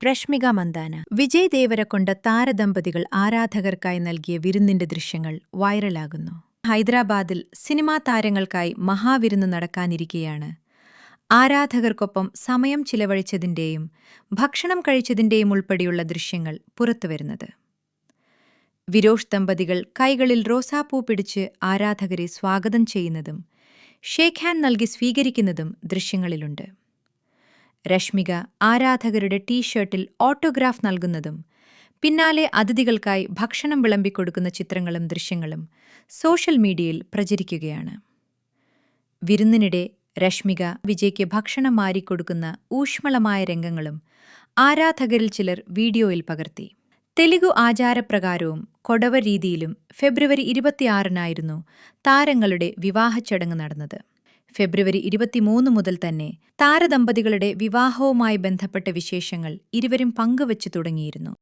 രശ്മിക മന്ദാന വിജയ് ദേവരകൊണ്ട താരദമ്പതികൾ ആരാധകർക്കായി നൽകിയ വിരുന്നിന്റെ ദൃശ്യങ്ങൾ വൈറലാകുന്നു. ഹൈദരാബാദിൽ സിനിമാ താരങ്ങൾക്കായി മഹാവിരുന്ന് നടക്കാനിരിക്കെയാണ് ആരാധകർക്കൊപ്പം സമയം ചിലവഴിച്ചതിന്റെയും ഭക്ഷണം കഴിച്ചതിന്റെയും ഉൾപ്പെടെയുള്ള ദൃശ്യങ്ങൾ പുറത്തുവരുന്നത്. വിരോഷ് ദമ്പതികൾ കൈകളിൽ റോസാപ്പൂ പിടിച്ച് ആരാധകരെ സ്വാഗതം ചെയ്യുന്നതും ഷേക്ക് ഹാൻഡ് നൽകി സ്വീകരിക്കുന്നതും ദൃശ്യങ്ങളിലുണ്ട്. രശ്മിക ആരാധകരുടെ ടീഷർട്ടിൽ ഓട്ടോഗ്രാഫ് നൽകുന്നതും പിന്നാലെ അതിഥികൾക്കായി ഭക്ഷണം വിളമ്പിക്കൊടുക്കുന്ന ചിത്രങ്ങളും ദൃശ്യങ്ങളും സോഷ്യൽ മീഡിയയിൽ പ്രചരിക്കുകയാണ്. വിരുന്നിനിടെ രശ്മിക വിജയ്ക്ക് ഭക്ഷണം മാറിക്കൊടുക്കുന്ന ഊഷ്മളമായ രംഗങ്ങളും ആരാധകരിൽ ചിലർ വീഡിയോയിൽ പകർത്തി. തെലുഗു ആചാരപ്രകാരവും കൊടവ രീതിയിലും ഫെബ്രുവരി 26-നായിരുന്നു താരങ്ങളുടെ വിവാഹച്ചടങ്ങ് നടന്നത്. ഫെബ്രുവരി 23 മുതൽ തന്നെ താരദമ്പതികളുടെ വിവാഹവുമായി ബന്ധപ്പെട്ട വിശേഷങ്ങൾ ഇരുവരും പങ്കുവച്ചു തുടങ്ങിയിരുന്നു.